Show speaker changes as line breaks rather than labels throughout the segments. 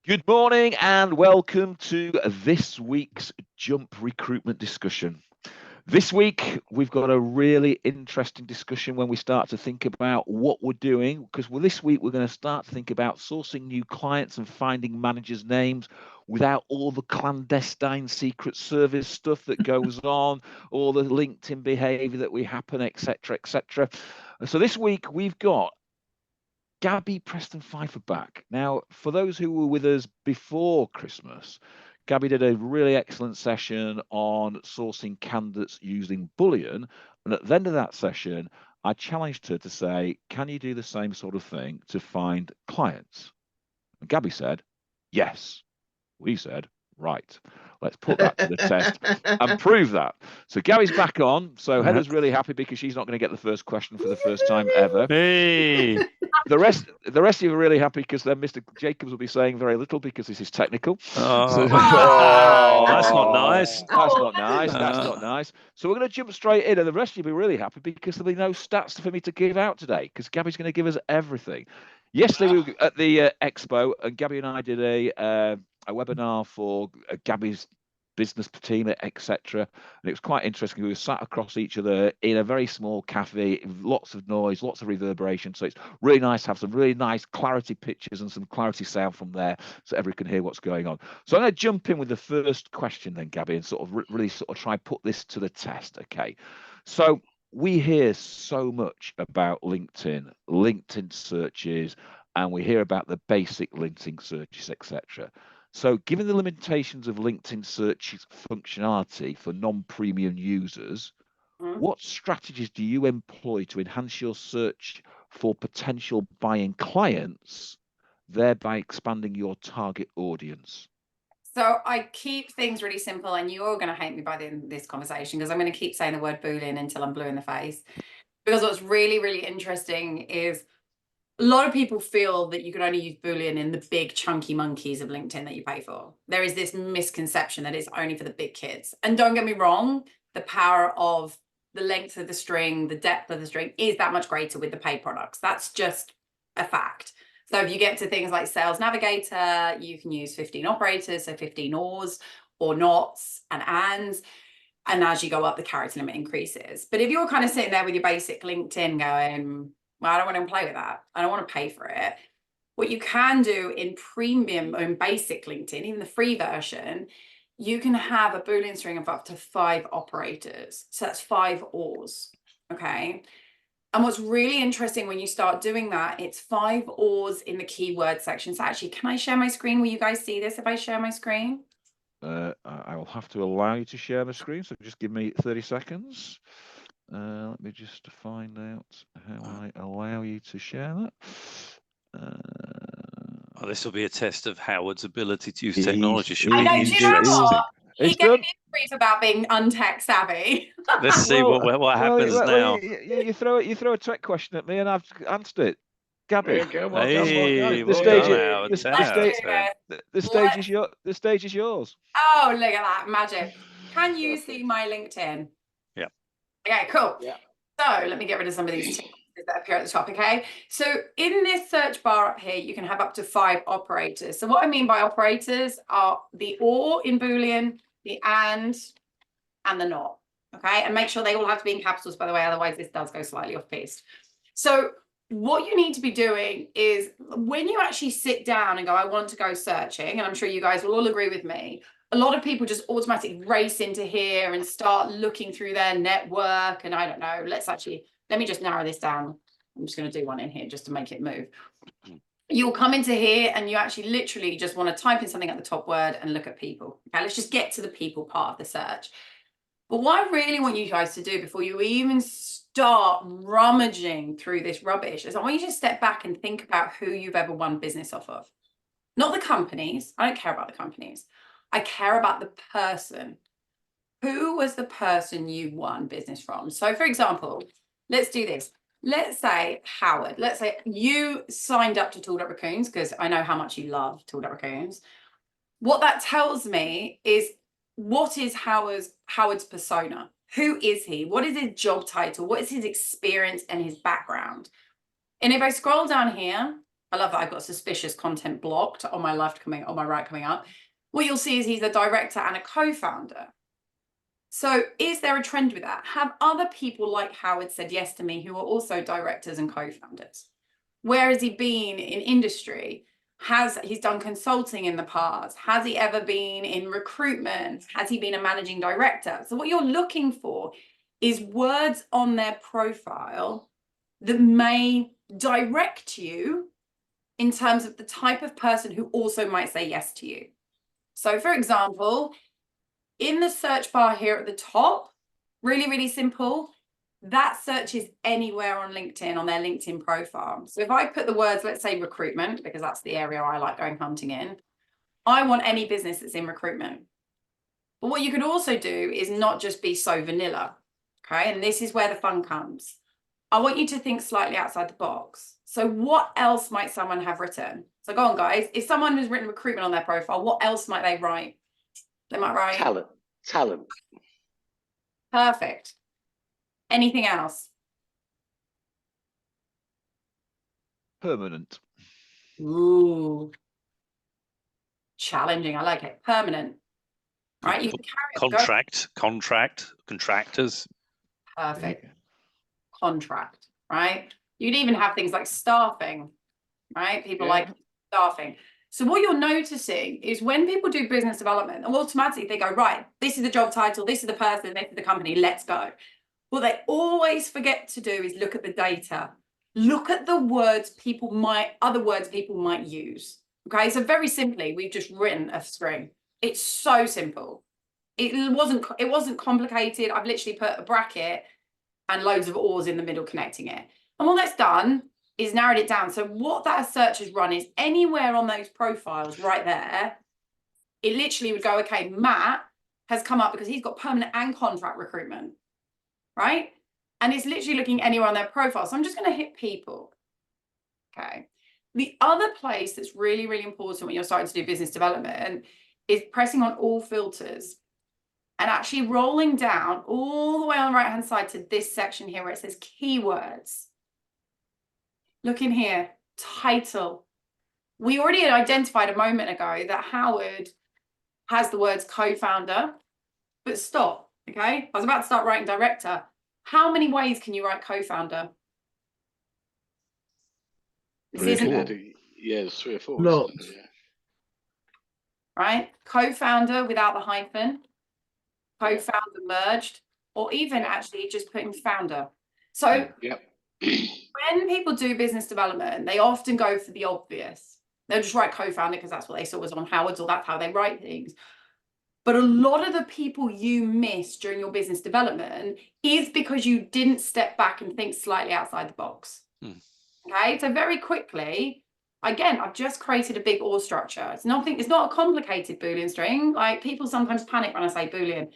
Good morning and welcome to this week's Jump recruitment discussion. This week, we've got a really interesting discussion when we start to think about what we're doing, because this week we're going to start to think about sourcing new clients and finding managers' names without all the clandestine secret service stuff that goes on, all the LinkedIn behavior that we happen, etc., etc. So this week we've got Gabby Preston Pfeiffer back. Now, for those who were with us before Christmas, Gabby did a really excellent session on sourcing candidates using Boolean. And at the end of that session, I challenged her to say, can you do the same sort of thing to find clients? And Gabby said, yes. We said, right, let's put that to the test and prove that. So Gary's back on. So Heather's really happy because she's not going to get the first question for the first time ever.
Hey.
The rest of you are really happy because then Mr. Jacobs will be saying very little because this is technical.
Oh, that's not nice.
That's not nice. That's not nice. So we're going to jump straight in, and the rest of you will be really happy because there'll be no stats for me to give out today because Gabby's going to give us everything. Yesterday we were at the expo, and Gabby and I did a webinar for Gabby's business team, etc. And it was quite interesting. We were sat across each other in a very small cafe, lots of noise, lots of reverberation. So it's really nice to have some really nice clarity pictures and some clarity sound from there so everyone can hear what's going on. So I'm going to jump in with the first question then, Gabby, and sort of really sort of try and put this to the test. Okay. So we hear so much about LinkedIn searches, and we hear about the basic LinkedIn searches, etc. So given the limitations of LinkedIn search's functionality for non-premium users, what strategies do you employ to enhance your search for potential buying clients, thereby expanding your target audience?
So I keep things really simple, and you're going to hate me by the end of this conversation because I'm going to keep saying the word Boolean until I'm blue in the face. Because what's really, really interesting is a lot of people feel that you can only use Boolean in the big chunky monkeys of LinkedIn that you pay for. There is this misconception that it's only for the big kids. And don't get me wrong, the power of the length of the string, the depth of the string is that much greater with the paid products. That's just a fact. So if you get to things like Sales Navigator, you can use 15 operators, so 15 ors or nots and ands. And as you go up, the character limit increases. But if you're kind of sitting there with your basic LinkedIn going, well, I don't want to play with that, I don't want to pay for it. What you can do in premium or in basic LinkedIn, even the free version, you can have a Boolean string of up to 5 operators. So that's 5 ors. Okay. And what's really interesting when you start doing that, it's 5 ors in the keyword section. So actually, can I share my screen? Will you guys see this if I share my screen?
I will have to allow you to share the screen, so just give me 30 seconds. Let me just find out how I allow you to share that.
Oh, this will be a test of Howard's ability to use technology. Should
I
be
know,
interesting.
do you know what? He
It's
gave
done.
me a brief about being untech savvy.
Let's see what happens now.
You throw a tech question at me, and I've answered it. Gabby,
Hey,
the stage is yours.
Oh, look at that magic! Can you see my LinkedIn?
Yeah.
Okay, cool.
Yeah.
So let me get rid of some of these tick that appear at the top. Okay. So in this search bar up here, you can have up to 5 operators. So what I mean by operators are the or in Boolean, the and the not. Okay. And make sure they all have to be in capitals, by the way, otherwise this does go slightly off piste. So what you need to be doing is when you actually sit down and go, I want to go searching, and I'm sure you guys will all agree with me, a lot of people just automatically race into here and start looking through their network. And I don't know, let me just narrow this down. I'm just going to do one in here just to make it move. You'll come into here and you actually literally just want to type in something at the top word and look at people. Okay, let's just get to the people part of the search. But what I really want you guys to do before you even start rummaging through this rubbish is I want you to step back and think about who you've ever won business off of. Not the companies. I don't care about the companies. I care about the person. Who was the person you won business from? So for example, let's do this. Let's say Howard, let's say you signed up to Tool.Raccoons because I know how much you love Tool.Raccoons. What that tells me is what is Howard's persona? Who is he? What is his job title? What is his experience and his background? And if I scroll down here, I love that I've got suspicious content blocked on my left coming, on my right coming up. What you'll see is he's a director and a co-founder. So is there a trend with that? Have other people like Howard said yes to me who are also directors and co-founders? Where has he been in industry? He's done consulting in the past? Has he ever been in recruitment? Has he been a managing director? So what you're looking for is words on their profile that may direct you in terms of the type of person who also might say yes to you. So for example, in the search bar here at the top, really, really simple, that search is anywhere on LinkedIn, on their LinkedIn profile. So if I put the words, let's say recruitment, because that's the area I like going hunting in, I want any business that's in recruitment. But what you could also do is not just be so vanilla, okay? And this is where the fun comes. I want you to think slightly outside the box. So what else might someone have written? So go on, guys. If someone has written recruitment on their profile, what else might they write? They might write
talent.
Perfect. Anything else?
Permanent.
Ooh. Challenging. I like it. Permanent. Right? You can carry it.
Contractors.
Perfect. Contract, right? You'd even have things like staffing, right? People like staffing. So what you're noticing is when people do business development, automatically they go, right, this is the job title, this is the person, this is the company, let's go. What they always forget to do is look at the data. Look at the words other words people might use. Okay, so very simply, we've just written a string. It's so simple. It wasn't complicated. I've literally put a bracket and loads of ors in the middle connecting it. And what that's done is narrowed it down. So what that search has run is anywhere on those profiles right there, it literally would go, okay, Matt has come up because he's got permanent and contract recruitment, right? And it's literally looking anywhere on their profile. So I'm just going to hit people. Okay. The other place that's really, really important when you're starting to do business development is pressing on all filters and actually rolling down all the way on the right-hand side to this section here where it says keywords. Look in here, title. We already had identified a moment ago that Howard has the words co-founder, but stop, okay? I was about to start writing director. How many ways can you write co-founder?
There's 3 or 4.
Lots.
Yeah.
Right? Co-founder without the hyphen, co-founder merged, or even actually just putting founder. So when people do business development, they often go for the obvious. They'll just write co-founder because that's what they saw was on Howard's, or that's how they write things. But a lot of the people you miss during your business development is because you didn't step back and think slightly outside the box. Okay, so very quickly, again, I've just created a big OR structure. It's not a complicated Boolean string. Like people sometimes panic when I say Boolean.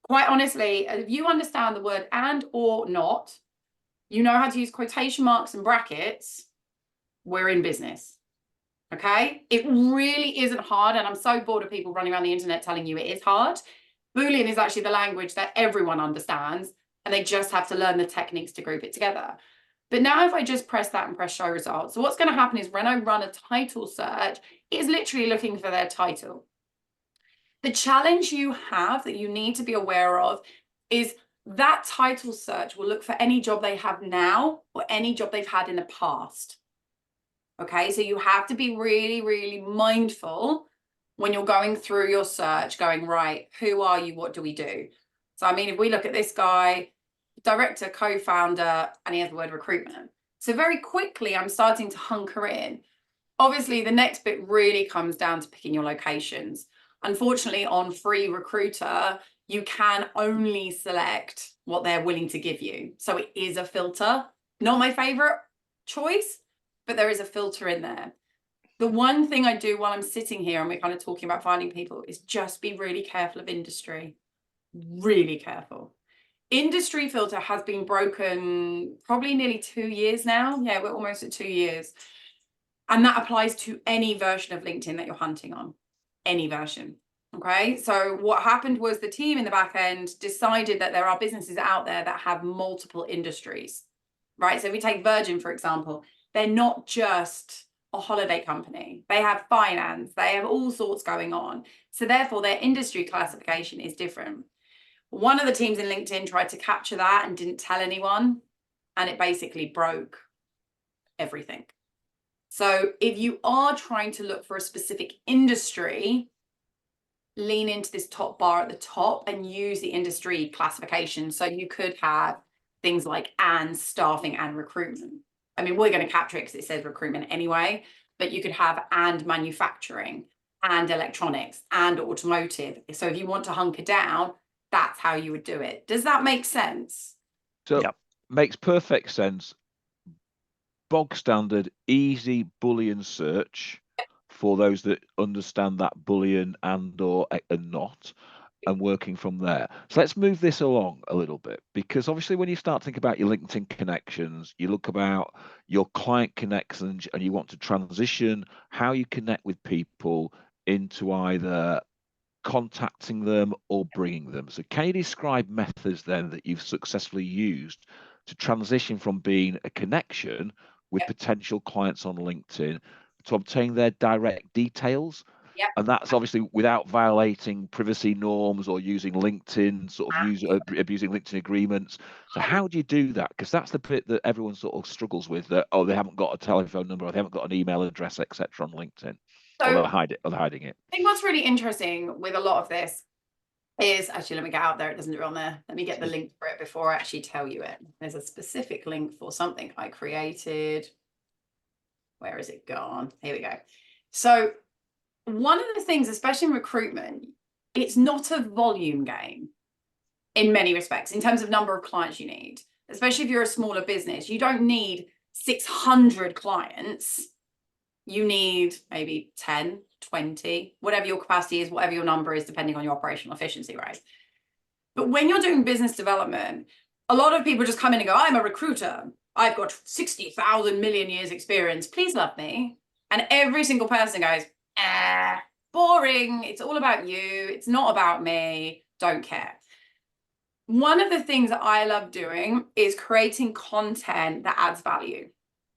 Quite honestly, if you understand the word and or not, you know how to use quotation marks and brackets, we're in business. Okay, it really isn't hard. And I'm so bored of people running around the internet telling you it is hard. Boolean is actually the language that everyone understands, and they just have to learn the techniques to group it together. But now if I just press that and press show results, so what's going to happen is when I run a title search, it is literally looking for their title. The challenge you have that you need to be aware of is that title search will look for any job they have now or any job they've had in the past. Okay, so you have to be really, really mindful when you're going through your search, going, right, who are you? What do we do? So, I mean, if we look at this guy, director, co-founder, and he has the word recruitment. So very quickly, I'm starting to hunker in. Obviously, the next bit really comes down to picking your locations. Unfortunately, on Free Recruiter, you can only select what they're willing to give you. So it is a filter. Not my favorite choice, but there is a filter in there. The one thing I do while I'm sitting here and we're kind of talking about finding people is just be really careful of industry. Really careful. Industry filter has been broken probably nearly 2 years now. Yeah, we're almost at 2 years. And that applies to any version of LinkedIn that you're hunting on, any version. Okay, so what happened was the team in the back end decided that there are businesses out there that have multiple industries, right? So if we take Virgin, for example, they're not just a holiday company. They have finance. They have all sorts going on. So therefore, their industry classification is different. One of the teams in LinkedIn tried to capture that and didn't tell anyone, and it basically broke everything. So if you are trying to look for a specific industry, lean into this top bar at the top and use the industry classification. So you could have things like and staffing and recruitment. I mean, we're going to capture it because it says recruitment anyway, but you could have and manufacturing and electronics and automotive. So if you want to hunker down, that's how you would do it. Does that make sense?
So makes perfect sense. Bog standard, easy Boolean search for those that understand that Boolean and or and not, and working from there. So let's move this along a little bit, because obviously when you start thinking about your LinkedIn connections, you look about your client connections and you want to transition how you connect with people into either contacting them or bringing them. So can you describe methods then that you've successfully used to transition from being a connection with potential clients on LinkedIn to obtain their direct details?
Yep.
And that's obviously without violating privacy norms or using LinkedIn, sort of abusing LinkedIn agreements. So how do you do that? Because that's the bit that everyone sort of struggles with, that, oh, they haven't got a telephone number, or they haven't got an email address, etc. on LinkedIn. So, or they're hiding it.
I think what's really interesting with a lot of this is, actually, let me get out there. It doesn't do it on there. Let me get the link for it before I actually tell you it. There's a specific link for something I created. Where is it gone? Here we go. So one of the things, especially in recruitment, it's not a volume game in many respects, in terms of number of clients you need, especially if you're a smaller business. You don't need 600 clients. You need maybe 10, 20, whatever your capacity is, whatever your number is, depending on your operational efficiency, right? But when you're doing business development, a lot of people just come in and go, I'm a recruiter. I've got 60,000 million years experience. Please love me. And every single person goes, boring. It's all about you. It's not about me. Don't care. One of the things that I love doing is creating content that adds value.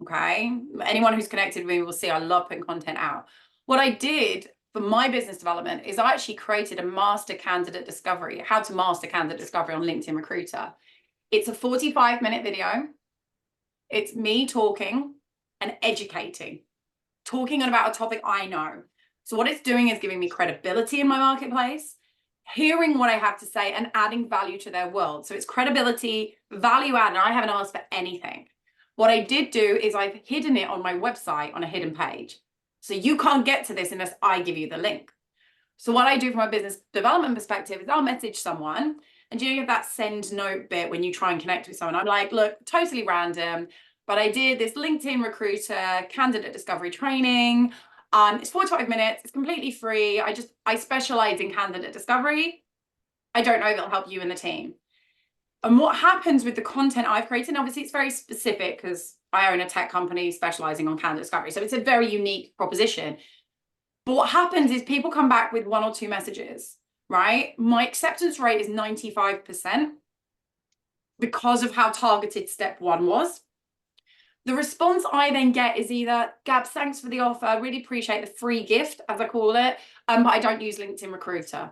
Okay. Anyone who's connected with me will see I love putting content out. What I did for my business development is I actually created a master candidate discovery, how to master candidate discovery on LinkedIn Recruiter. It's a 45-minute video. It's me talking and educating, talking about a topic I know. So what it's doing is giving me credibility in my marketplace, hearing what I have to say and adding value to their world. So it's credibility, value add, and I haven't asked for anything. What I did do is I've hidden it on my website on a hidden page. So you can't get to this unless I give you the link. So what I do from a business development perspective is I'll message someone, and you have that send note bit when you try and connect with someone. I'm like, look, totally random, but I did this LinkedIn Recruiter candidate discovery training. It's 45 minutes. It's completely free. I specialize in candidate discovery. I don't know if it'll help you and the team. And what happens with the content I've created, obviously it's very specific because I own a tech company specializing on candidate discovery. So it's a very unique proposition. But what happens is people come back with 1 or 2 messages, right? My acceptance rate is 95% because of how targeted step 1 was. The response I then get is either, Gabs, thanks for the offer. I really appreciate the free gift, as I call it, but I don't use LinkedIn Recruiter.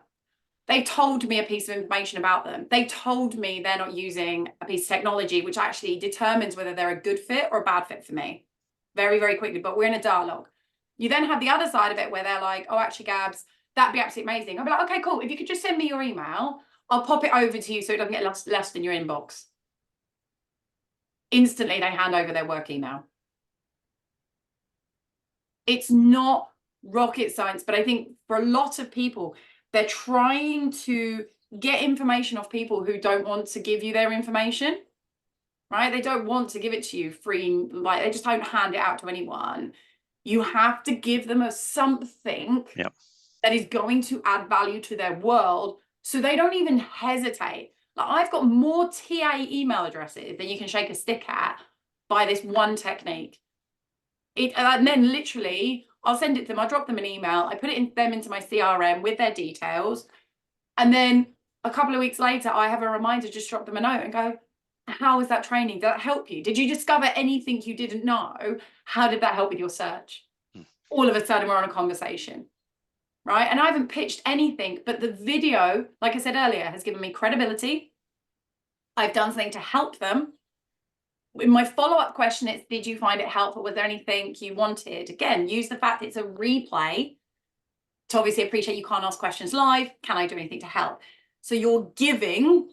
They told me a piece of information about them. They told me they're not using a piece of technology, which actually determines whether they're a good fit or a bad fit for me very, very quickly. But we're in a dialogue. You then have the other side of it where they're like, oh, actually, Gabs, that'd be absolutely amazing. I'll be like, okay, cool. If you could just send me your email, I'll pop it over to you so it doesn't get lost in your inbox. Instantly, they hand over their work email. It's not rocket science, but I think for a lot of people, they're trying to get information off people who don't want to give you their information, right? They don't want to give it to you free, like they just don't hand it out to anyone. You have to give them something that is going to add value to their world so they don't even hesitate. Like I've got more TA email addresses than you can shake a stick at by this one technique. And then literally, I'll send it to them, I'll drop them an email, I put them into my CRM with their details. And then a couple of weeks later, I have a reminder, just drop them a note and go, how was that training? Did that help you? Did you discover anything you didn't know? How did that help with your search? all of a sudden we're on a conversation, right? And I haven't pitched anything, but the video, like I said earlier, has given me credibility. I've done something to help them. In my follow-up question, it's, did you find it helpful? Was there anything you wanted? Again, use the fact it's a replay to obviously appreciate you can't ask questions live. Can I do anything to help? So you're giving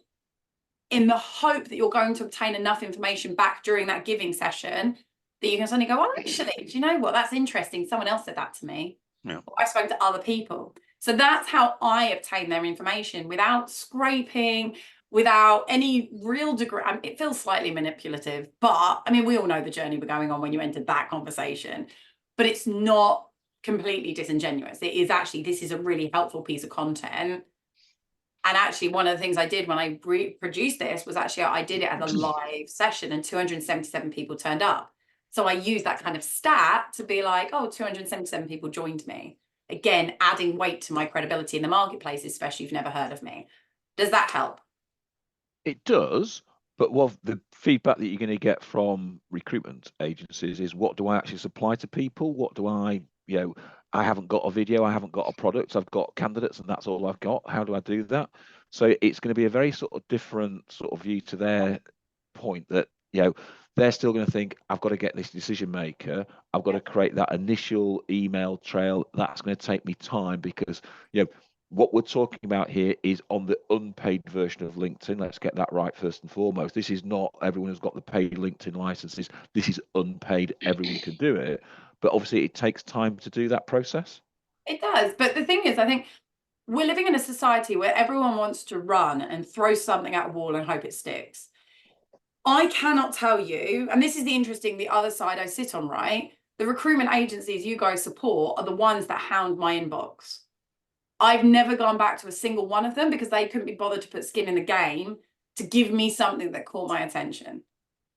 in the hope that you're going to obtain enough information back during that giving session that you can suddenly go, oh, actually, do you know what? That's interesting. Someone else said that to me.
Yeah.
Or I've spoken to other people. So that's how I obtain their information without scraping, without any real degree. I mean, it feels slightly manipulative, but I mean, we all know the journey we're going on when you entered that conversation, but it's not completely disingenuous. It is actually, this is a really helpful piece of content. And actually, one of the things I did when I produced this was actually I did it as a live session and 277 people turned up. So I used that kind of stat to be like, oh, 277 people joined me. Again, adding weight to my credibility in the marketplace, especially if you've never heard of me. Does that help?
It does, but what the feedback that you're going to get from recruitment agencies is, what do I actually supply to people? What do I, I haven't got a video, I haven't got a product, I've got candidates and that's all I've got. How do I do that? So it's going to be a very sort of different sort of view to their point that, they're still going to think, I've got to get this decision maker. I've got to create that initial email trail. That's going to take me time because, what we're talking about here is on the unpaid version of LinkedIn. Let's get that right first and foremost. This is not everyone who's got the paid LinkedIn licenses. This is unpaid. Everyone can do it. But obviously it takes time to do that process.
It does. But the thing is, I think we're living in a society where everyone wants to run and throw something at a wall and hope it sticks. I cannot tell you, and this is the other side I sit on, right? The recruitment agencies you guys support are the ones that hound my inbox. I've never gone back to a single one of them because they couldn't be bothered to put skin in the game to give me something that caught my attention.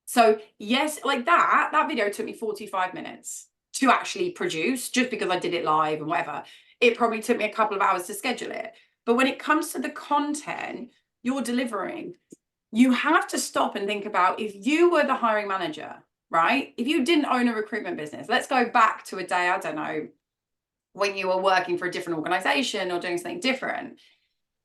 So yes, like that video took me 45 minutes to actually produce, just because I did it live and whatever. It probably took me a couple of hours to schedule it. But when it comes to the content you're delivering, you have to stop and think about, if you were the hiring manager, right? If you didn't own a recruitment business, let's go back to a day, I don't know, when you were working for a different organization or doing something different.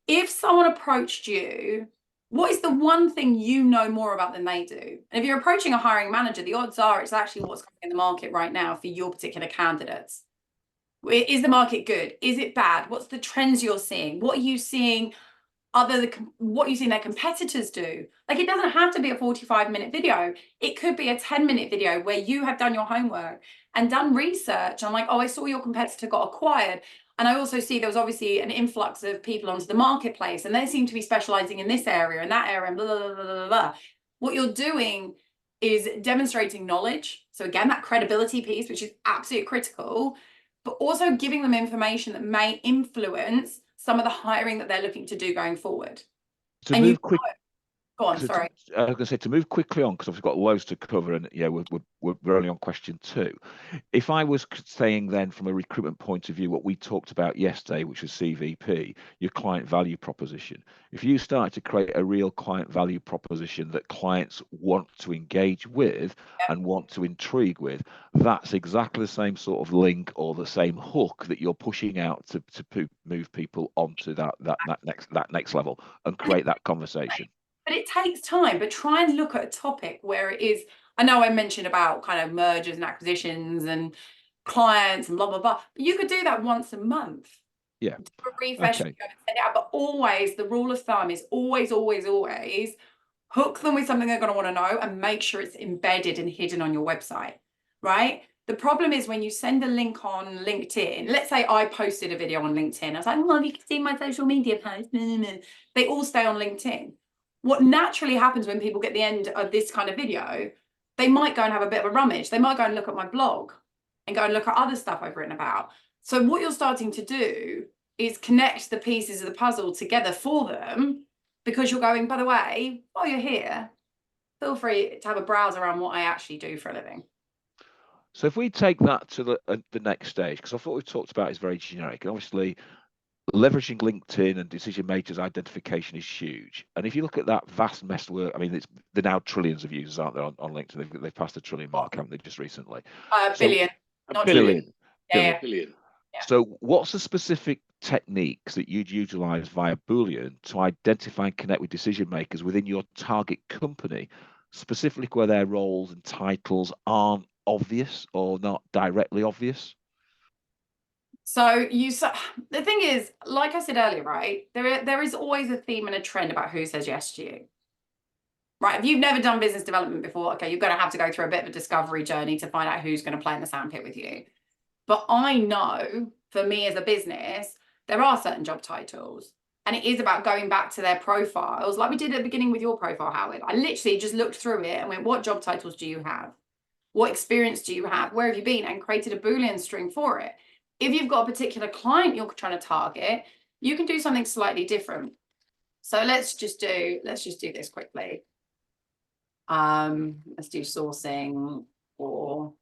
If someone approached you, what is the one thing you know more about than they do? And if you're approaching a hiring manager, the odds are it's actually what's coming in the market right now for your particular candidates. Is the market good? Is it bad? What's the trends you're seeing? What are you seeing what you see their competitors do? Like, it doesn't have to be a 45-minute video. It could be a 10-minute video where you have done your homework and done research. I'm like, oh, I saw your competitor got acquired. And I also see there was obviously an influx of people onto the marketplace and they seem to be specializing in this area and that area and blah, blah, blah, blah, blah. What you're doing is demonstrating knowledge. So again, that credibility piece, which is absolutely critical, but also giving them information that may influence some of the hiring that they're looking to do going forward.
To move quick.
Go on, sorry.
I was going to say, to move quickly on, because we've got loads to cover, and we're only on question 2. If I was saying then, from a recruitment point of view, what we talked about yesterday, which was CVP, your client value proposition. If you start to create a real client value proposition that clients want to engage with and want to intrigue with, that's exactly the same sort of link or the same hook that you're pushing out to move people onto that next level and create that conversation.
But it takes time. But try and look at a topic where it is, I know I mentioned about kind of mergers and acquisitions and clients and blah, blah, blah. But you could do that once a month.
Yeah.
Do a refresh and send it out. But always, the rule of thumb is always, always, always hook them with something they're going to want to know and make sure it's embedded and hidden on your website, right? The problem is when you send a link on LinkedIn, let's say I posted a video on LinkedIn. I was like, well, you can see my social media post. They all stay on LinkedIn. What naturally happens when people get the end of this kind of video, they might go and have a bit of a rummage. They might go and look at my blog and go and look at other stuff I've written about. So what you're starting to do is connect the pieces of the puzzle together for them, because you're going, by the way, while you're here, feel free to have a browse around what I actually do for a living.
So if we take that to the next stage, because I thought we've talked about is very generic, and obviously leveraging LinkedIn and decision makers identification is huge. And if you look at that vast mess work, I mean, they're now trillions of users, aren't there, on LinkedIn? They've passed the trillion mark, haven't they, just recently?
Billion.
A billion.
Yeah.
Billion.
So what's the specific techniques that you'd utilize via Boolean to identify and connect with decision makers within your target company, specifically where their roles and titles aren't obvious or not directly obvious?
So the thing is, like I said earlier, right, there is always a theme and a trend about who says yes to you. Right, if you've never done business development before, okay, you're going to have to go through a bit of a discovery journey to find out who's going to play in the sandpit with you. But I know, for me as a business, there are certain job titles, and it is about going back to their profiles, like we did at the beginning with your profile, Howard. I literally just looked through it and went, what job titles do you have? What experience do you have? Where have you been? And created a Boolean string for it. If you've got a particular client you're trying to target, you can do something slightly different. So let's just do this quickly. Let's do sourcing or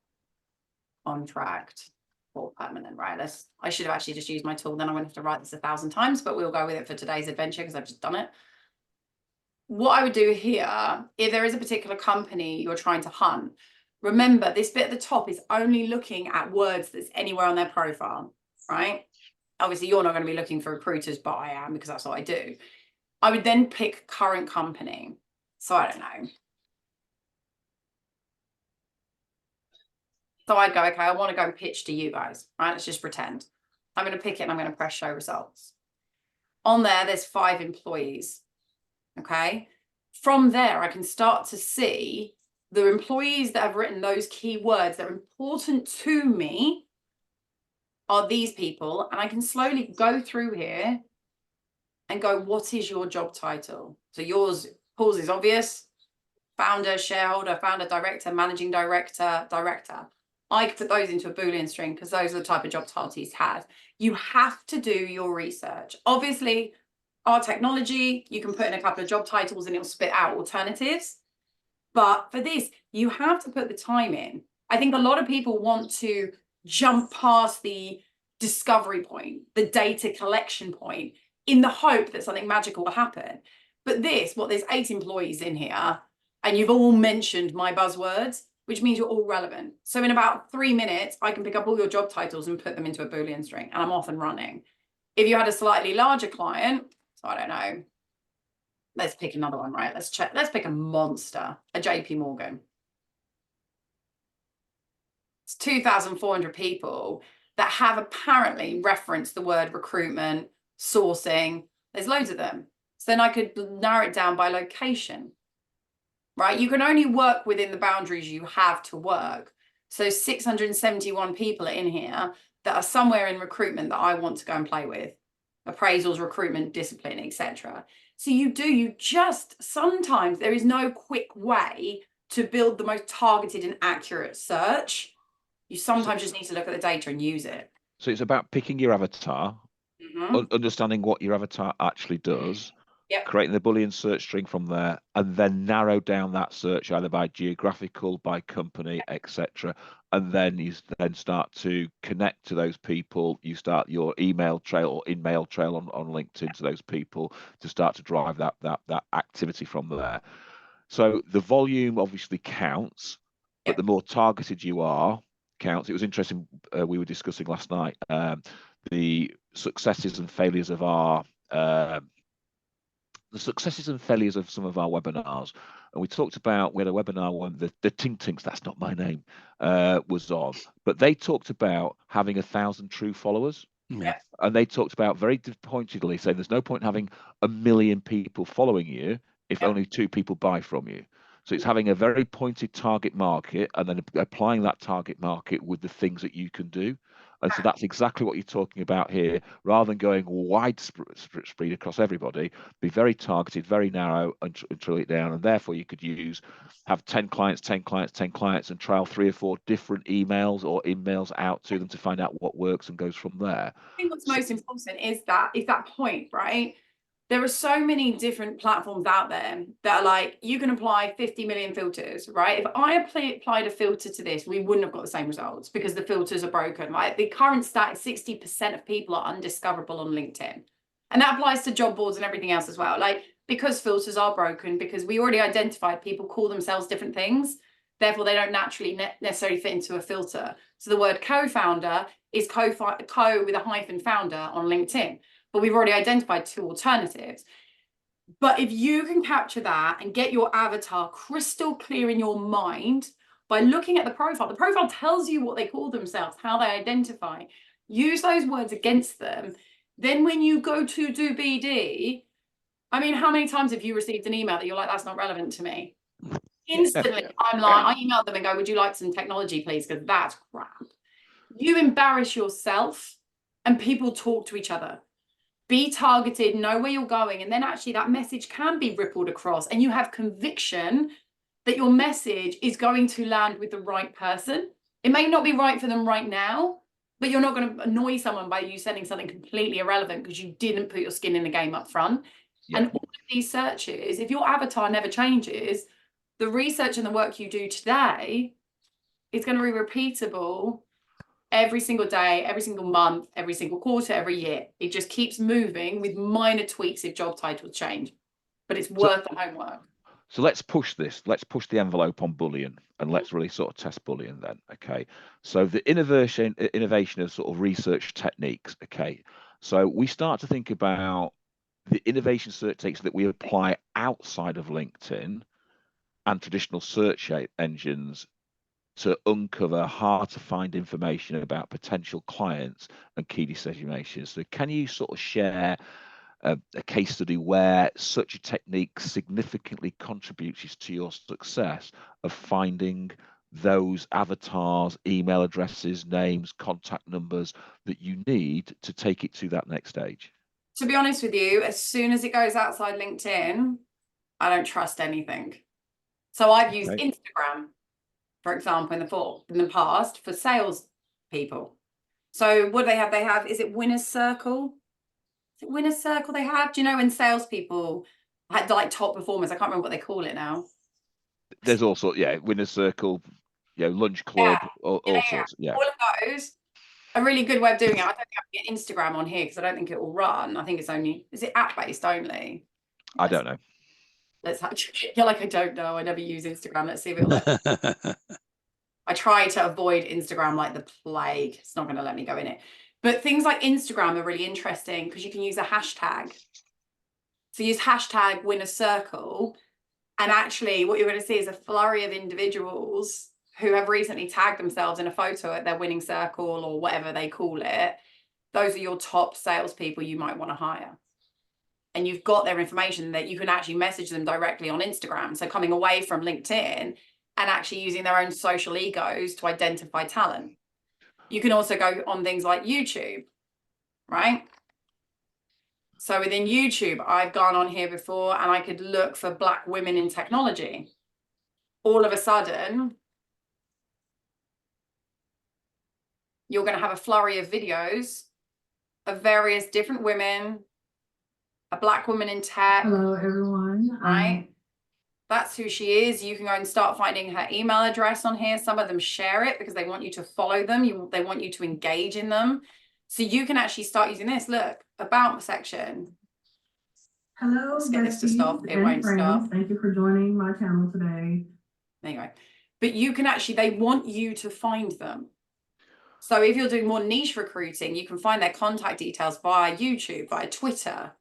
contract or permanent, right? I should have actually just used my tool, then I'm going to have to write this 1,000 times, but we'll go with it for today's adventure because I've just done it. What I would do here, if there is a particular company you're trying to hunt, remember this bit at the top is only looking at words that's anywhere on their profile, right? Obviously, you're not going to be looking for recruiters, but I am, because that's what I do. I would then pick current company. So I don't know. So I'd go, okay, I want to go pitch to you guys, right? Let's just pretend. I'm going to pick it and I'm going to press show results. On there, there's 5 employees, okay? From there, I can start to see the employees that have written those keywords that are important to me are these people. And I can slowly go through here and go, what is your job title? So yours, Paul's is obvious. Founder, shareholder, founder, director, managing director, director. I could put those into a Boolean string because those are the type of job titles he's had. You have to do your research. Obviously, our technology, you can put in a couple of job titles and it'll spit out alternatives. But for this, you have to put the time in. I think a lot of people want to jump past the discovery point, the data collection point, in the hope that something magical will happen. But there's 8 employees in here, and you've all mentioned my buzzwords, which means you're all relevant. So in about 3 minutes, I can pick up all your job titles and put them into a Boolean string, and I'm off and running. If you had a slightly larger client, so I don't know, let's pick another one, right? Let's pick a monster, a JP Morgan. It's 2,400 people that have apparently referenced the word recruitment, sourcing. There's loads of them. So then I could narrow it down by location, right? You can only work within the boundaries you have to work. So 671 people are in here that are somewhere in recruitment that I want to go and play with. Appraisals, recruitment, discipline, etc. So sometimes there is no quick way to build the most targeted and accurate search. You sometimes just need to look at the data and use it.
So it's about picking your avatar, understanding what your avatar actually does, creating the Boolean search string from there, and then narrow down that search either by geographical, by company, etc. And then you start to connect to those people. You start your email trail or in-mail trail on LinkedIn to those people to start to drive that activity from there. So the volume obviously counts, but the more targeted you are, counts. It was interesting, we were discussing last night the successes and failures of our some of our webinars, and we talked about, we had a webinar when the Tink Tinks, that's not my name, was on, but they talked about having 1,000 true followers. And they talked about very pointedly saying there's no point having 1 million people following you if only 2 people buy from you. So it's having a very pointed target market and then applying that target market with the things that you can do. And so that's exactly what you're talking about here. Rather than going widespread across everybody, be very targeted, very narrow, and drill it down. And therefore, you could have 10 clients, 10 clients, 10 clients, and trial 3 or 4 different emails or in-mails out to them to find out what works and goes from there.
I think what's most important is that point, right? There are so many different platforms out there that are like, you can apply 50 million filters, right? If I applied a filter to this, we wouldn't have got the same results because the filters are broken, right? The current stat is 60% of people are undiscoverable on LinkedIn. And that applies to job boards and everything else as well. Like, because filters are broken, because we already identified people call themselves different things, Therefore, they don't naturally necessarily fit into a filter. So the word co-founder is co with a hyphen founder on LinkedIn. But we've already identified 2 alternatives. But if you can capture that and get your avatar crystal clear in your mind by looking at the profile tells you what they call themselves, how they identify. Use those words against them. Then when you go to do BD, I mean, how many times have you received an email that you're like, that's not relevant to me? Instantly, I'm like, I email them and go, would you like some technology, please? Because that's crap. You embarrass yourself and people talk to each other. Be targeted, know where you're going. And then actually that message can be rippled across and you have conviction that your message is going to land with the right person. It may not be right for them right now, but you're not going to annoy someone by you sending something completely irrelevant because you didn't put your skin in the game up front. Yeah. And all of these searches, if your avatar never changes, the research and the work you do today is going to be repeatable every single day, every single month, every single quarter, every year. It just keeps moving with minor tweaks if job titles change, but it's worth the homework.
So let's push this. Let's push the envelope on Boolean and let's really sort of test Boolean then. Okay. So the innovation of sort of research techniques. Okay. So we start to think about the innovation search techniques that we apply outside of LinkedIn and traditional search engines to uncover hard to find information about potential clients and key decision makers. So can you sort of share a case study where such a technique significantly contributes to your success of finding those avatars, email addresses, names, contact numbers that you need to take it to that next stage?
To be honest with you, as soon as it goes outside LinkedIn, I don't trust anything. So I've used Instagram, for example, in the past for sales people. So what do they have? They have, is it Winner's Circle? Is it Winner's Circle they have? Do you know when salespeople had like top performers? I can't remember what they call it now.
There's also, Winner's Circle, Lunch Club, all sorts. Yeah.
All of those. A really good way of doing it. I don't think I can get Instagram on here because I don't think it will run. I think it's only, is it app-based only?
I don't know.
Let's actually, you're like, I don't know. I never use Instagram. Let's see if it'll let I try to avoid Instagram like the plague. It's not going to let me go in it. But things like Instagram are really interesting because you can use a hashtag. So use hashtag Winner's Circle. And actually what you're going to see is a flurry of individuals who have recently tagged themselves in a photo at their winning circle or whatever they call it. Those are your top salespeople you might want to hire. And you've got their information that you can actually message them directly on Instagram. So coming away from LinkedIn and actually using their own social egos to identify talent. You can also go on things like YouTube, right? So within YouTube, I've gone on here before and I could look for Black women in technology. All of a sudden, you're going to have a flurry of videos of various different women, a Black woman in tech.
Hello, everyone.
Right? That's who she is. You can go and start finding her email address on here. Some of them share it because they want you to follow them. They want you to engage in them. So you can actually start using this. Look, about section.
Hello,
let's get this to stop. It won't stop.
Thank you for joining my channel today.
There you go. But you can actually, they want you to find them. So if you're doing more niche recruiting, you can find their contact details via YouTube, via Twitter,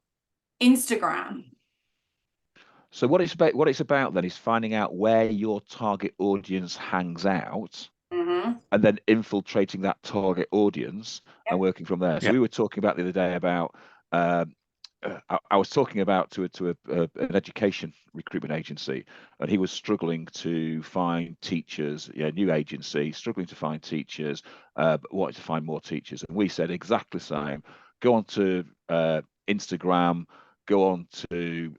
Instagram.
So what it's about then is finding out where your target audience hangs out, and then infiltrating that target audience and working from there. So we were talking about the other day about I was talking about to an education recruitment agency, and he was struggling to find teachers. New agency, struggling to find teachers, but wanted to find more teachers. And we said exactly the same. Go on to Instagram. Go on to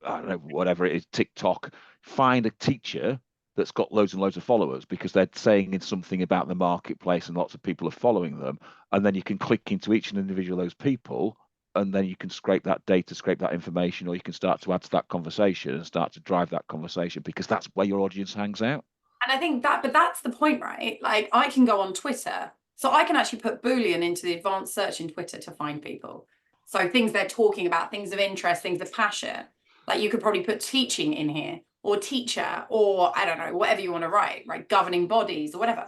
I don't know, whatever it is, TikTok, find a teacher that's got loads and loads of followers because they're saying something about the marketplace and lots of people are following them. And then you can click into each individual of those people, and then you can scrape that data, scrape that information, or you can start to add to that conversation and start to drive that conversation because that's where your audience hangs out.
And I think but that's the point, right? Like I can go on Twitter. So I can actually put Boolean into the advanced search in Twitter to find people. So things they're talking about, things of interest, things of passion. Like you could probably put teaching in here or teacher, or I don't know, whatever you want to write, right? Governing bodies or whatever.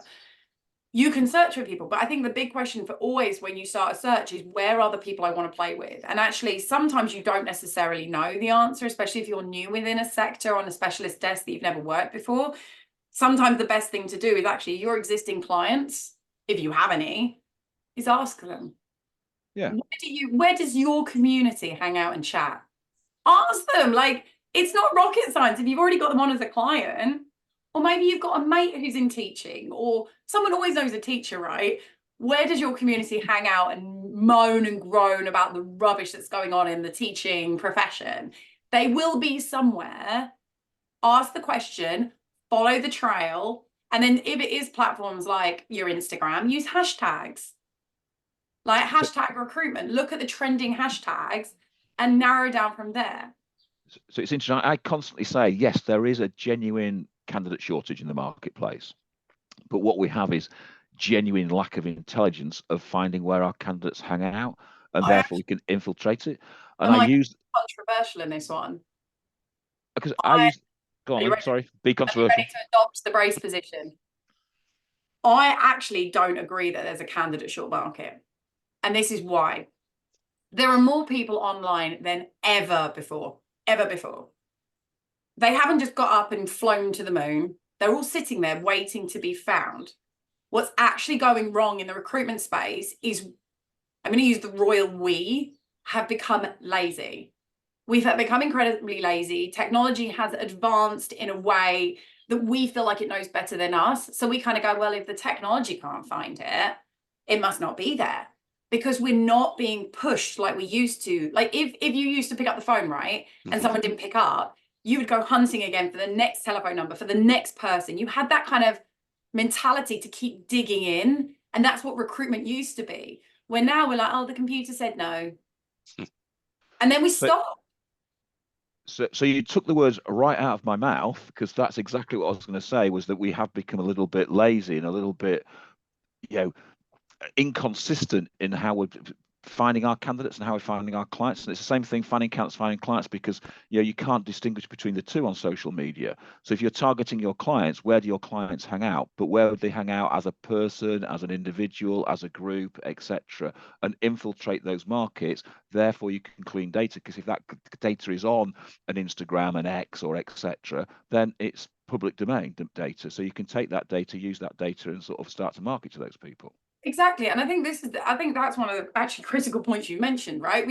You can search for people, but I think the big question for always when you start a search is, where are the people I want to play with? And actually, sometimes you don't necessarily know the answer, especially if you're new within a sector on a specialist desk that you've never worked before. Sometimes the best thing to do is actually your existing clients, if you have any, is ask them.
Yeah.
Where does your community hang out and chat? Ask them. Like, it's not rocket science if you've already got them on as a client. Or maybe you've got a mate who's in teaching, or someone always knows a teacher, right? Where does your community hang out and moan and groan about the rubbish that's going on in the teaching profession? They will be somewhere. Ask the question, follow the trail. And then if it is platforms like your Instagram, use hashtags. Like hashtag recruitment. Look at the trending hashtags and narrow down from there.
So it's interesting. I constantly say, yes, there is a genuine candidate shortage in the marketplace, but what we have is genuine lack of intelligence of finding where our candidates hang out, and therefore we can infiltrate it. And I use
controversial in this one
because I use. Go on, then, sorry. Be controversial.
Ready to adopt the brace position? I actually don't agree that there's a candidate short market, and this is why. There are more people online than ever before. Ever before. They haven't just got up and flown to the moon. They're all sitting there waiting to be found. What's actually going wrong in the recruitment space is, I'm going to use the royal we, have become lazy. We've become incredibly lazy. Technology has advanced in a way that we feel like it knows better than us. So we kind of go, well, if the technology can't find it, it must not be there. Because we're not being pushed like we used to. Like if you used to pick up the phone, right, and someone didn't pick up, you would go hunting again for the next telephone number, for the next person. You had that kind of mentality to keep digging in. And that's what recruitment used to be. Where now we're like, oh, the computer said no. And then we stop.
So you took the words right out of my mouth, because that's exactly what I was going to say, was that we have become a little bit lazy and a little bit, inconsistent in how we're finding our candidates and how we're finding our clients. And it's the same thing, finding clients, because you can't distinguish between the two on social media. So if you're targeting your clients, where do your clients hang out? But where would they hang out as a person, as an individual, as a group, etc., and infiltrate those markets? Therefore you can clean data, because if that data is on an Instagram, an X, or etc., then it's public domain data. So you can take that data, use that data, and sort of start to market to those people.
Exactly. And I think that's one of the actually critical points you mentioned, right?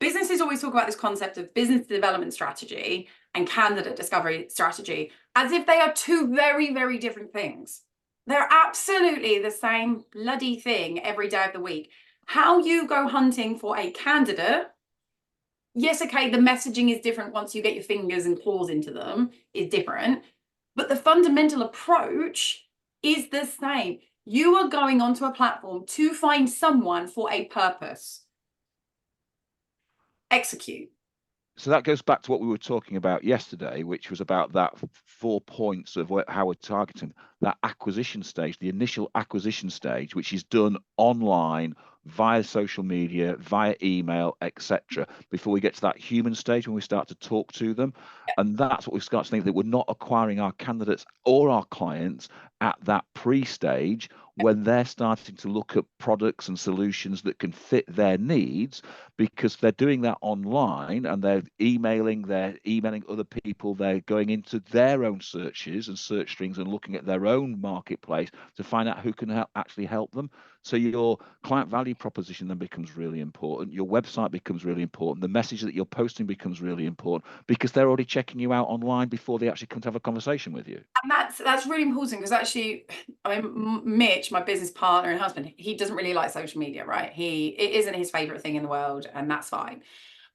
Businesses always talk about this concept of business development strategy and candidate discovery strategy as if they are two very, very different things. They're absolutely the same bloody thing every day of the week. How you go hunting for a candidate, yes, okay, the messaging is different once you get your fingers and claws into them, is different, but the fundamental approach is the same. You are going onto a platform to find someone for a purpose. Execute.
So that goes back to what we were talking about yesterday, which was about that 4 points of how we're targeting that acquisition stage, the initial acquisition stage, which is done online via social media, via email, etc., before we get to that human stage when we start to talk to them. And that's what we start to think, that we're not acquiring our candidates or our clients at that pre-stage when they're starting to look at products and solutions that can fit their needs, because they're doing that online and they're emailing other people, they're going into their own searches and search strings and looking at their own marketplace to find out who can actually help them. So your client value proposition then becomes really important. Your website becomes really important. The message that you're posting becomes really important, because they're already checking you out online before they actually come to have a conversation with you.
And that's really important, because actually, I mean, Mitch, my business partner and husband, he doesn't really like social media, right? It isn't his favorite thing in the world, and that's fine.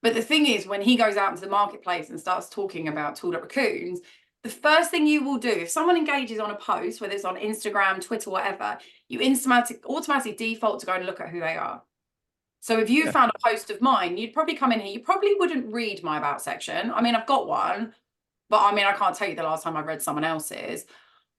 But the thing is, when he goes out into the marketplace and starts talking about tooled up raccoons, the first thing you will do, if someone engages on a post, whether it's on Instagram, Twitter, whatever, you automatically default to go and look at who they are. So if you found a post of mine, you'd probably come in here, you probably wouldn't read my about section. I mean, I've got one, but I mean, I can't tell you the last time I read someone else's.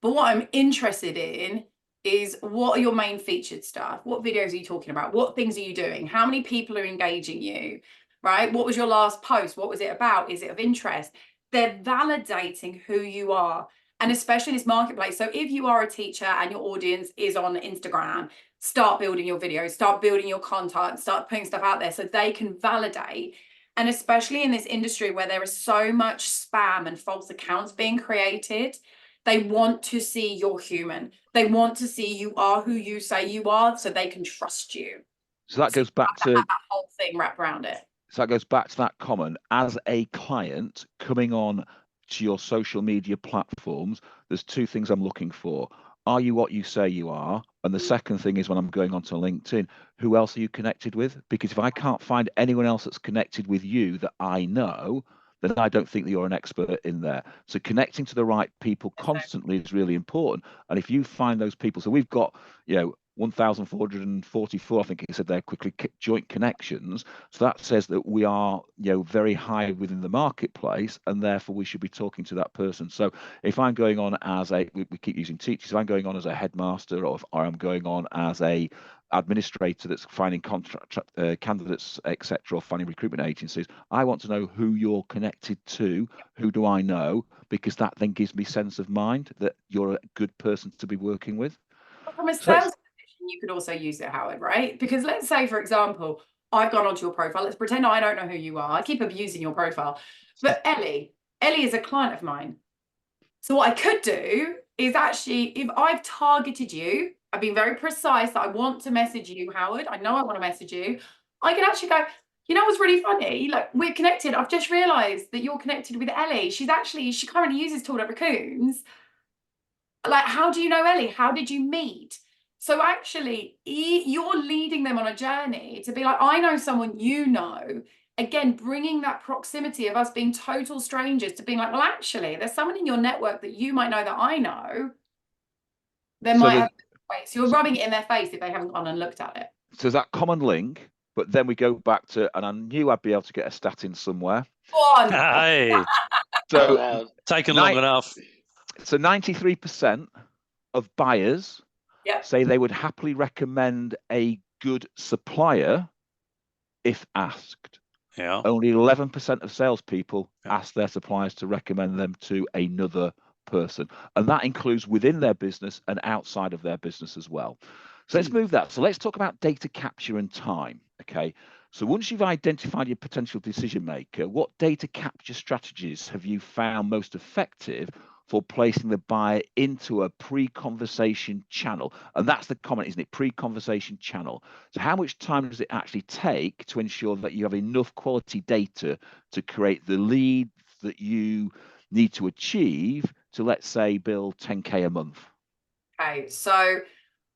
But what I'm interested in is, what are your main featured stuff? What videos are you talking about? What things are you doing? How many people are engaging you, right? What was your last post? What was it about? Is it of interest? they're validating who you are. And especially in this marketplace. So if you are a teacher and your audience is on Instagram, start building your videos, start building your content, start putting stuff out there so they can validate. And especially in this industry where there is so much spam and false accounts being created, they want to see you're human. They want to see you are who you say you are so they can trust you.
So that goes back to
that whole thing wrapped around it.
So that goes back to that comment. As a client coming on to your social media platforms, there's two things I'm looking for. Are you what you say you are? And the second thing is when I'm going onto LinkedIn, who else are you connected with? Because if I can't find anyone else that's connected with you that I know, then I don't think that you're an expert in there. So connecting to the right people constantly is really important. And if you find those people, so we've got, 1,444, I think he said there, quickly joint connections. So that says that we are, very high within the marketplace, and therefore we should be talking to that person. So if I'm going on as we keep using teachers, if I'm going on as a headmaster, or I'm going on as a administrator that's finding contract candidates, etc., or finding recruitment agencies, I want to know who you're connected to. Who do I know? Because that then gives me sense of mind that you're a good person to be working with.
From a sales position, you could also use it, Howard, right? Because let's say, for example, I've gone onto your profile. Let's pretend I don't know who you are. I keep abusing your profile. But Ellie is a client of mine. So what I could do is actually, if I've targeted you, I've been very precise that I want to message you, Howard. I know I want to message you. I can actually go, you know what's really funny? Like, we're connected. I've just realized that you're connected with Ellie. She currently uses Tooled Up Raccoons. Like, how do you know Ellie? How did you meet? So actually, you're leading them on a journey to be like, I know someone you know. Again, bringing that proximity of us being total strangers to being like, well, actually, there's someone in your network that you might know that I know. They might have ways. So you're rubbing it in their face if they haven't gone and looked at it.
So there's that common link, but then we go back to, and I knew I'd be able to get a stat in somewhere.
Go on.
Hey,
So
taken long enough.
So 93% of buyers say they would happily recommend a good supplier if asked.
Yeah.
Only 11% of salespeople ask their suppliers to recommend them to another person. And that includes within their business and outside of their business as well. So let's move that. So let's talk about data capture and time. Okay. So once you've identified your potential decision maker, what data capture strategies have you found most effective for placing the buyer into a pre-conversation channel? And that's the comment, isn't it? Pre-conversation channel. So how much time does it actually take to ensure that you have enough quality data to create the leads that you need to achieve to, let's say, build 10K a month?
Okay, so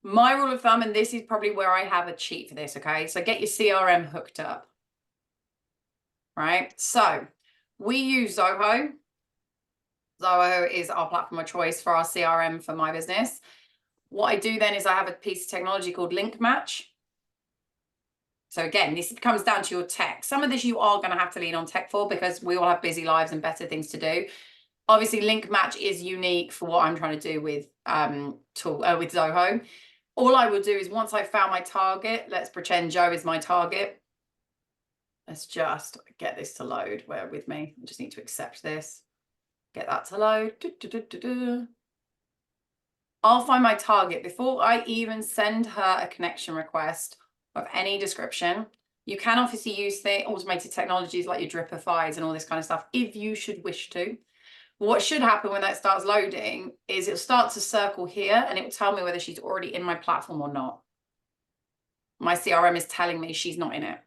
my rule of thumb, and this is probably where I have a cheat for this, okay? So get your CRM hooked up, right? So we use Zoho. Zoho is our platform of choice for our CRM for my business. What I do then is I have a piece of technology called Link Match. So again, this comes down to your tech. Some of this you are going to have to lean on tech for because we all have busy lives and better things to do. Obviously, Link Match is unique for what I'm trying to do with Zoho. All I will do is once I've found my target, let's pretend Joe is my target. Let's just get this to load. Bear with me. I just need to accept this. Get that to load. I'll find my target before I even send her a connection request of any description. You can obviously use the automated technologies like your Dripifies and all this kind of stuff if you should wish to. What should happen when that starts loading is it'll start to circle here and it will tell me whether she's already in my platform or not. My CRM is telling me she's not in it.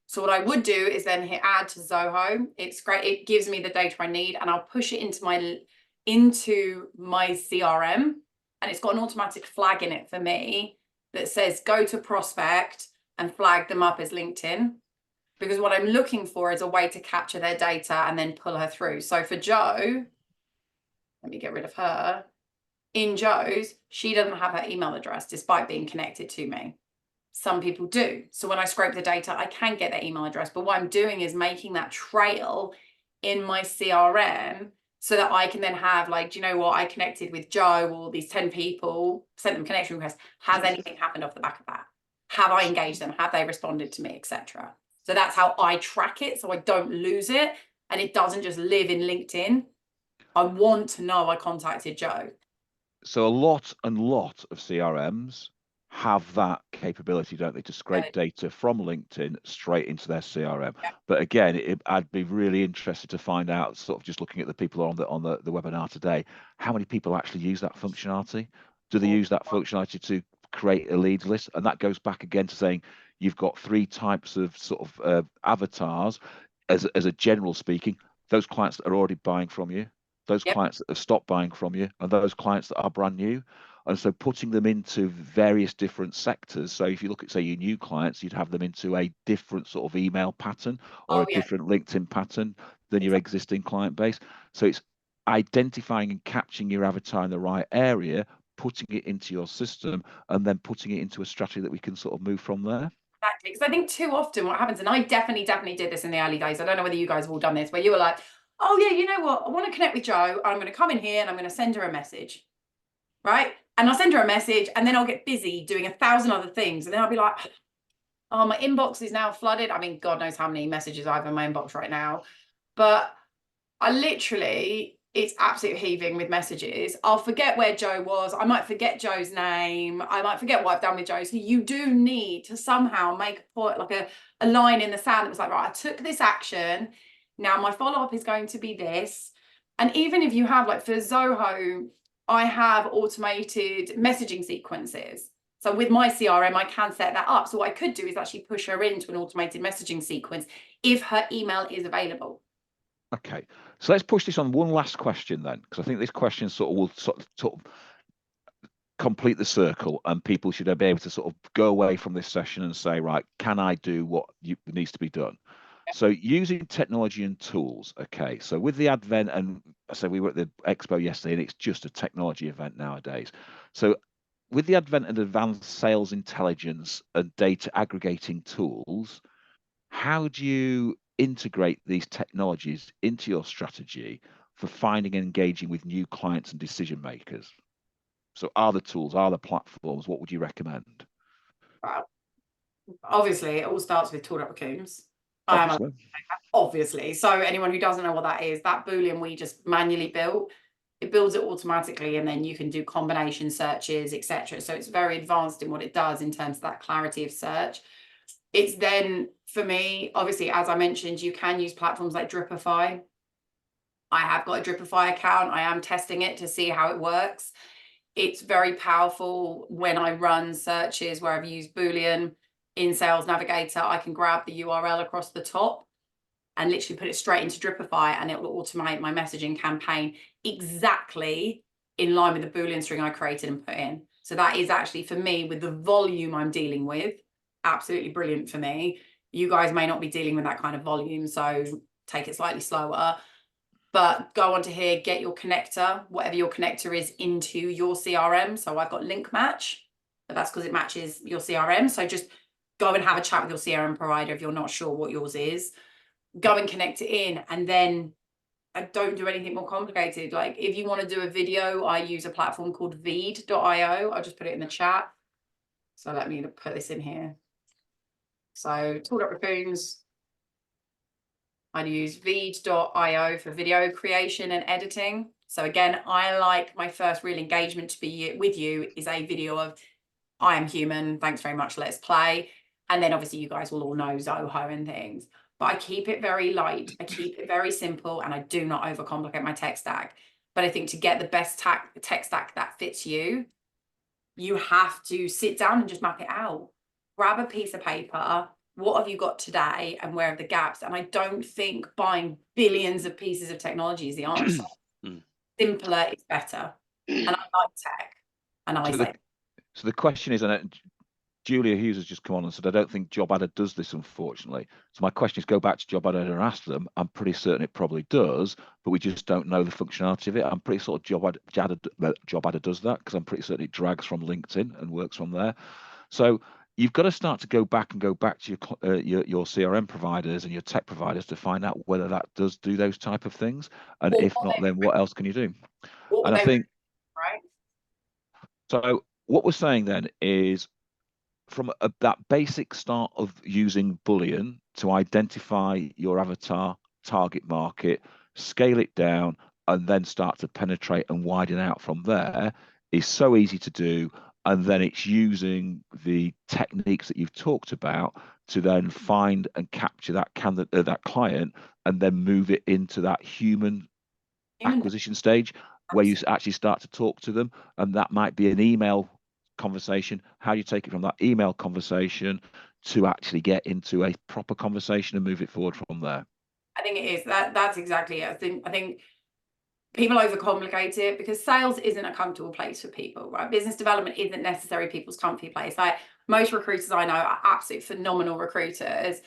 So what I would do is then hit add to Zoho. It's great. It gives me the data I need and I'll push it into my CRM. And it's got an automatic flag in it for me that says go to prospect and flag them up as LinkedIn. Because what I'm looking for is a way to capture their data and then pull her through. So for Joe, let me get rid of her. In Joe's, she doesn't have her email address despite being connected to me. Some people do. So when I scrape the data, I can get their email address. But what I'm doing is making that trail in my CRM so that I can then have like, do you know what? I connected with Joe or these 10 people, sent them connection requests. Has anything happened off the back of that? Have I engaged them? Have they responded to me, etc.? So that's how I track it so I don't lose it. and it doesn't just live in LinkedIn. I want to know I contacted Joe.
So a lot of CRMs have that capability, don't they, to scrape data from LinkedIn straight into their CRM.
Yeah.
But again, I'd be really interested to find out, sort of just looking at the people on the webinar today, how many people actually use that functionality? Do they use that functionality to create a leads list? And that goes back again to saying you've got 3 types of sort of avatars. As a general speaking, those clients that are already buying from you, those clients that have stopped buying from you, and those clients that are brand new. And so putting them into various different sectors. So if you look at, say, your new clients, you'd have them into a different sort of email pattern or a different LinkedIn pattern than your existing client base. So it's identifying and capturing your avatar in the right area, putting it into your system, and then putting it into a strategy that we can sort of move from there.
Exactly. Because I think too often what happens, and I definitely did this in the early days. I don't know whether you guys have all done this, where you were like, oh yeah, you know what? I want to connect with Joe. I'm going to come in here and I'm going to send her a message. Right. And I'll send her a message and then I'll get busy doing 1,000 other things. And then I'll be like, oh, my inbox is now flooded. I mean, God knows how many messages I have in my inbox right now. But I literally, it's absolutely heaving with messages. I'll forget where Joe was. I might forget Joe's name. I might forget what I've done with Joe. So you do need to somehow make a point, like a line in the sand that was like, right, I took this action. Now my follow-up is going to be this. And even if you have, like for Zoho, I have automated messaging sequences. So with my CRM, I can set that up. So what I could do is actually push her into an automated messaging sequence if her email is available.
Okay, so let's push this on one last question then, because I think this question sort of will sort of complete the circle, and people should be able to sort of go away from this session and say, right, can I do what needs to be done? Yep. So using technology and tools. Okay, so with the advent, and I said we were at the expo yesterday, and it's just a technology event nowadays. So with the advent of advanced sales intelligence and data aggregating tools, how do you integrate these technologies into your strategy for finding and engaging with new clients and decision makers? So are the tools, are the platforms, what would you recommend?
Wow. Obviously, it all starts with tool.raccoons. Obviously. So anyone who doesn't know what that is, that Boolean we just manually built, it builds it automatically, and then you can do combination searches, etc. So it's very advanced in what it does in terms of that clarity of search. It's then, for me, obviously, as I mentioned, you can use platforms like Dripify. I have got a Dripify account. I am testing it to see how it works. It's very powerful when I run searches where I've used Boolean in Sales Navigator. I can grab the URL across the top and literally put it straight into Dripify, and it will automate my messaging campaign exactly in line with the Boolean string I created and put in. So that is actually, for me, with the volume I'm dealing with, absolutely brilliant for me. You guys may not be dealing with that kind of volume, so take it slightly slower. But go on to here, get your connector, whatever your connector is, into your CRM. So I've got link match, but that's because it matches your CRM. So just go and have a chat with your CRM provider if you're not sure what yours is. Go and connect it in, and then don't do anything more complicated. Like if you want to do a video, I use a platform called veed.io. I'll just put it in the chat. So let me put this in here. So tool.raccoons. I'd use veed.io for video creation and editing. So again, I like my first real engagement to be with you is a video of I am human. Thanks very much. Let's play. And then obviously you guys will all know Zoho and things. But I keep it very light. I keep it very simple, and I do not overcomplicate my tech stack. But I think to get the best tech stack that fits you, you have to sit down and just map it out. Grab a piece of paper. What have you got today, and where are the gaps? And I don't think buying billions of pieces of technology is the answer. Simpler is better. And I like tech. And I say.
So the question is, and Julia Hughes has just come on and said, I don't think Job Adder does this, unfortunately. So my question is, go back to Job Adder and ask them. I'm pretty certain it probably does, but we just don't know the functionality of it. I'm pretty sure Job Adder does that, because I'm pretty certain it drags from LinkedIn and works from there. So you've got to start to go back to your CRM providers and your tech providers to find out whether that does do those type of things. And if not, then what else can you do? And I think,
right.
So what we're saying then is, from that basic start of using Boolean to identify your avatar target market, scale it down, and then start to penetrate and widen out from there is so easy to do. And then it's using the techniques that you've talked about to then find and capture that candidate, that client, and then move it into that human acquisition stage where you actually start to talk to them. And that might be an email conversation. How do you take it from that email conversation to actually get into a proper conversation and move it forward from there?
I think it is that's exactly it. I think people overcomplicate it because sales isn't a comfortable place for people, right? Business development isn't necessarily people's comfy place. Like most recruiters I know are absolute phenomenal recruiters,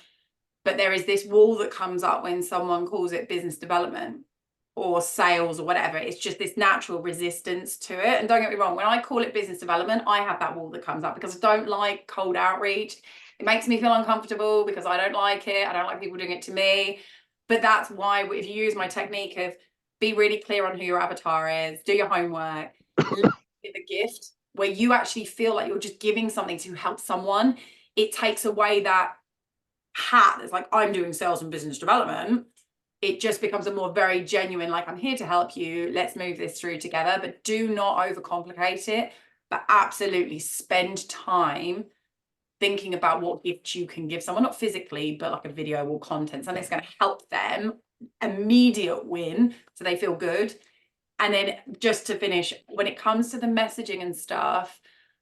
but there is this wall that comes up when someone calls it business development or sales or whatever. It's just this natural resistance to it. And don't get me wrong, when I call it business development, I have that wall that comes up because I don't like cold outreach. It makes me feel uncomfortable because I don't like it. I don't like people doing it to me. But that's why if you use my technique of be really clear on who your avatar is, do your homework, give a gift where you actually feel like you're just giving something to help someone, it takes away that hat that's like, I'm doing sales and business development. It just becomes a more very genuine, like, I'm here to help you. Let's move this through together, but do not overcomplicate it, but absolutely spend time thinking about what gift you can give someone, not physically, but like a video or content, something that's going to help them, immediate win, so they feel good. And then just to finish, when it comes to the messaging and stuff,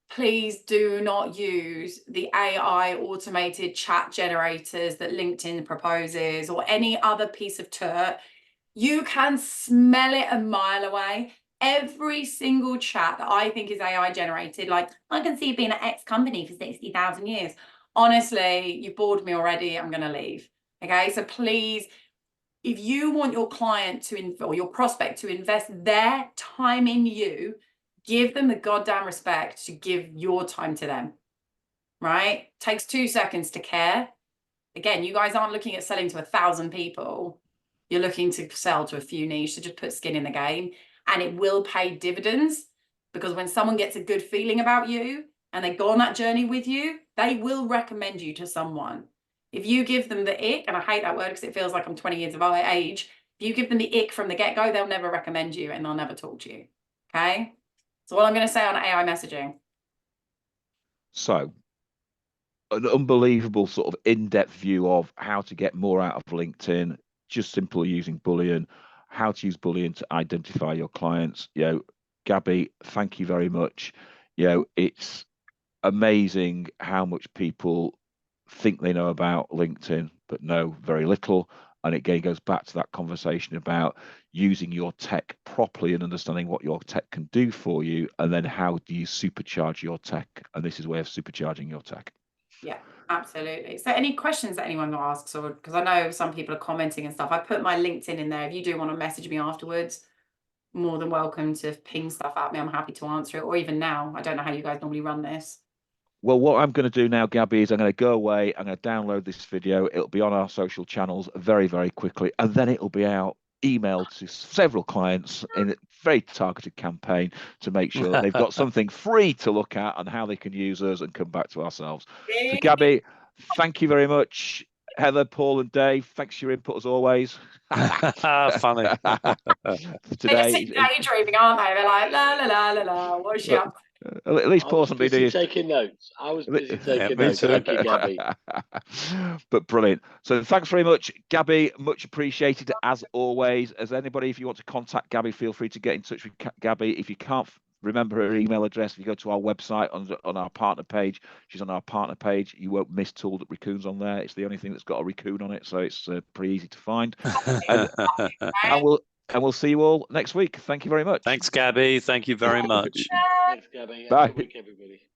please do not use the AI automated chat generators that LinkedIn proposes or any other piece of turt. You can smell it a mile away. Every single chat that I think is AI generated, like, I can see you being at X company for 60,000 years. Honestly, you've bored me already. I'm going to leave. Okay. So please, if you want your client to, or your prospect to invest their time in you, give them the goddamn respect to give your time to them. Right? Takes 2 seconds to care. Again, you guys aren't looking at selling to 1,000 people. You're looking to sell to a few niche, so just put skin in the game. And it will pay dividends, because when someone gets a good feeling about you and they go on that journey with you, they will recommend you to someone. If you give them the ick, and I hate that word because it feels like I'm 20 years of age, if you give them the ick from the get-go, they'll never recommend you and they'll never talk to you. Okay? So what I'm going to say on AI messaging.
So, an unbelievable sort of in-depth view of how to get more out of LinkedIn, just simply using Boolean, how to use Boolean to identify your clients. Gabby, thank you very much. It's amazing how much people think they know about LinkedIn, but know very little. And it again goes back to that conversation about using your tech properly and understanding what your tech can do for you. And then how do you supercharge your tech? And this is a way of supercharging your tech.
Yeah, absolutely. So any questions that anyone asks, or because I know some people are commenting and stuff, I put my LinkedIn in there. If you do want to message me afterwards, more than welcome to ping stuff at me. I'm happy to answer it, or even now. I don't know how you guys normally run this.
Well, what I'm going to do now, Gabby, is I'm going to go away. I'm going to download this video. It'll be on our social channels very, very quickly. And then it'll be out, emailed to several clients in a very targeted campaign to make sure that they've got something free to look at and how they can use us and come back to ourselves. So, Gabby, thank you very much. Heather, Paul, and Dave, thanks for your input as always.
Funny.
Today, daydreaming, aren't they? They're like, la la la la la. What is she up?
At least Paul hasn't been
taking notes. I was busy taking notes.
Too.
Thank you, Gabby.
But brilliant. So thanks very much, Gabby. Much appreciated as always. As anybody, if you want to contact Gabby, feel free to get in touch with Gabby. If you can't remember her email address, if you go to our website on our partner page, she's on our partner page. You won't miss Tool that Raccoon's on there. It's the only thing that's got a raccoon on it, so it's pretty easy to find. And we'll see you all next week. Thank you very much.
Thanks, Gabby. Thank you very much.
Thanks, Gabby.
Bye.
Have a good week, everybody.